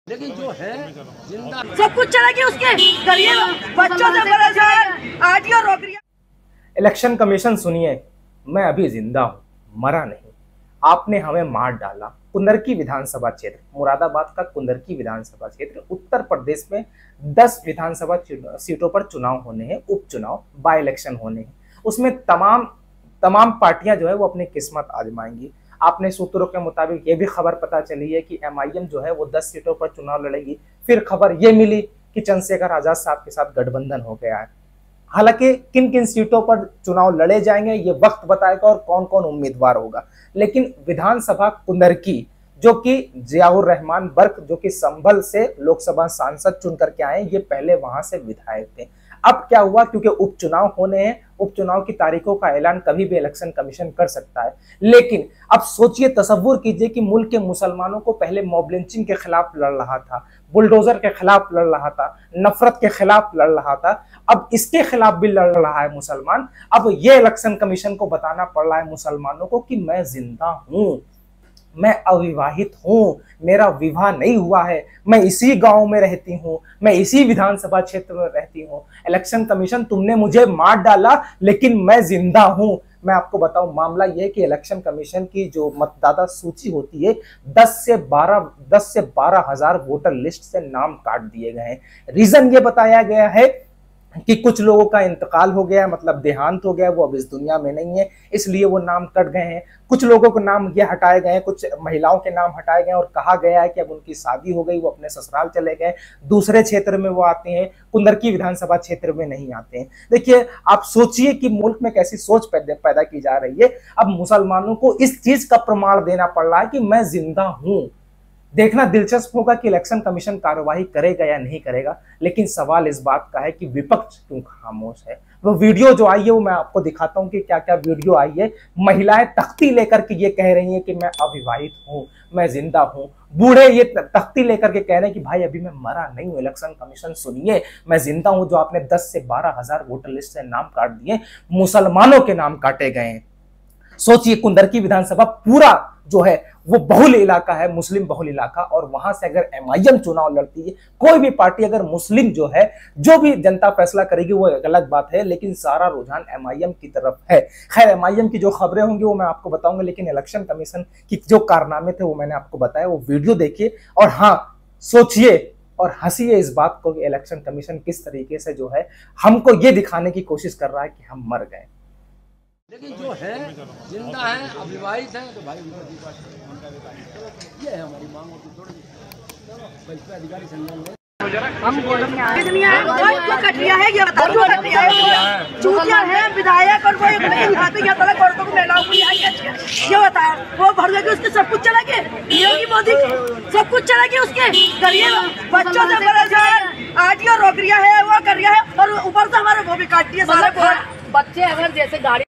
लेकिन जो है जिंदा सब कुछ चलेगी उसके गरीब बच्चों से परेशान आरटीओ रोक रही है। इलेक्शन कमीशन सुनिए, मैं अभी जिंदा हूँ, मरा नहीं। आपने हमें मार डाला। कुंदरकी विधानसभा क्षेत्र, मुरादाबाद का कुंदरकी विधानसभा क्षेत्र, उत्तर प्रदेश में 10 विधानसभा सीटों पर चुनाव होने हैं, उपचुनाव बाय इलेक्शन होने हैं। उसमें तमाम पार्टियां जो है वो अपनी किस्मत आजमाएंगी। आपने सूत्रों के मुताबिक ये भी खबर पता चली है कि एमआईएम जो है वो 10 सीटों पर चुनाव लड़ेगी। फिर खबर ये मिली कि चंद्रशेखर आजाद साहब के साथ गठबंधन हो गया है। हालांकि किन किन सीटों पर चुनाव लड़े जाएंगे ये वक्त बताएगा और कौन कौन उम्मीदवार होगा। लेकिन विधानसभा कुंदरकी, जो कि जियाउर रहमान बर्क, जो कि संभल से लोकसभा सांसद चुन करके आए, ये पहले वहां से विधायक थे। अब क्या हुआ, क्योंकि उपचुनाव होने हैं, उपचुनाव की तारीखों का ऐलान कभी भी इलेक्शन कमीशन कर सकता है। लेकिन अब सोचिए, तसव्वुर कीजिए कि मुल्क के मुसलमानों को पहले मॉब लिंचिंग के खिलाफ लड़ रहा था, बुलडोजर के खिलाफ लड़ रहा था, नफरत के खिलाफ लड़ रहा था, अब इसके खिलाफ भी लड़ रहा है मुसलमान। अब ये इलेक्शन कमीशन को बताना पड़ रहा है मुसलमानों को कि मैं जिंदा हूं, मैं अविवाहित हूं, मेरा विवाह नहीं हुआ है, मैं इसी गांव में रहती हूं, मैं इसी विधानसभा क्षेत्र में रहती हूं। इलेक्शन कमीशन, तुमने मुझे मार डाला लेकिन मैं जिंदा हूं। मैं आपको बताऊं, मामला यह है कि इलेक्शन कमीशन की जो मतदाता सूची होती है, 10 से 12 हजार वोटर लिस्ट से नाम काट दिए गए हैं। रीजन ये बताया गया है कि कुछ लोगों का इंतकाल हो गया, मतलब देहांत हो गया, वो अब इस दुनिया में नहीं है, इसलिए वो नाम कट गए हैं। कुछ लोगों के नाम ये हटाए गए हैं, कुछ महिलाओं के नाम हटाए गए और कहा गया है कि अब उनकी शादी हो गई, वो अपने ससुराल चले गए, दूसरे क्षेत्र में वो आते हैं, कुंदरकी विधानसभा क्षेत्र में नहीं आते हैं। देखिए, आप सोचिए कि मुल्क में कैसी सोच पैदा की जा रही है। अब मुसलमानों को इस चीज का प्रमाण देना पड़ रहा है कि मैं जिंदा हूं। देखना दिलचस्प होगा कि इलेक्शन कमीशन कार्रवाई करेगा या नहीं करेगा। लेकिन सवाल इस बात का है कि विपक्ष क्यों खामोश है। वो वीडियो जो आई है वो मैं आपको दिखाता हूं कि क्या क्या वीडियो आई है। महिलाएं तख्ती लेकर के ये कह रही हैं कि मैं अविवाहित हूं, मैं जिंदा हूं। बूढ़े ये तख्ती लेकर के कह रहे हैं कि भाई अभी मैं मरा नहीं हूं, इलेक्शन कमीशन सुनिए, मैं जिंदा हूं। जो आपने 10 से 12 हजार वोटर लिस्ट से नाम काट दिए, मुसलमानों के नाम काटे गए हैं। सोचिए, कुंदरकी विधानसभा पूरा जो है वो बहुल इलाका है, मुस्लिम बहुल इलाका, और वहां से अगर एमआईएम चुनाव लड़ती है, कोई भी पार्टी अगर मुस्लिम जो है, जो भी जनता फैसला करेगी वो एक अलग बात है, लेकिन सारा रुझान एमआईएम की तरफ है। खैर, एमआईएम की जो खबरें होंगी वो मैं आपको बताऊंगा, लेकिन इलेक्शन कमीशन की जो कारनामे थे वो मैंने आपको बताया। वो वीडियो देखिए और हाँ, सोचिए और हंसिए इस बात को कि इलेक्शन कमीशन किस तरीके से जो है हमको ये दिखाने की कोशिश कर रहा है कि हम मर गए। लेकिन जो है जिंदा है, अविवाहित है, तो भाई ये है हमारी मांग होती थोड़ी सी अधिकारी संज्ञान में हम कितनी है क्यों कट लिया है, ये बताओ क्यों कट लिया है। चूतिया है विधायक और वो यहाँ तक औरतों को महिलाओं को ये बताया, वो भर देगी उसके सब कुछ चलेगी, योगी मोदी सब कुछ चलेगी उसके गरीब बच्चों से परेशान आरटीओ रोक रहा है, वो कर रहा है, और ऊपर से हमारे वो भी काट दिए सारे बच्चे अगर जैसे गाड़ी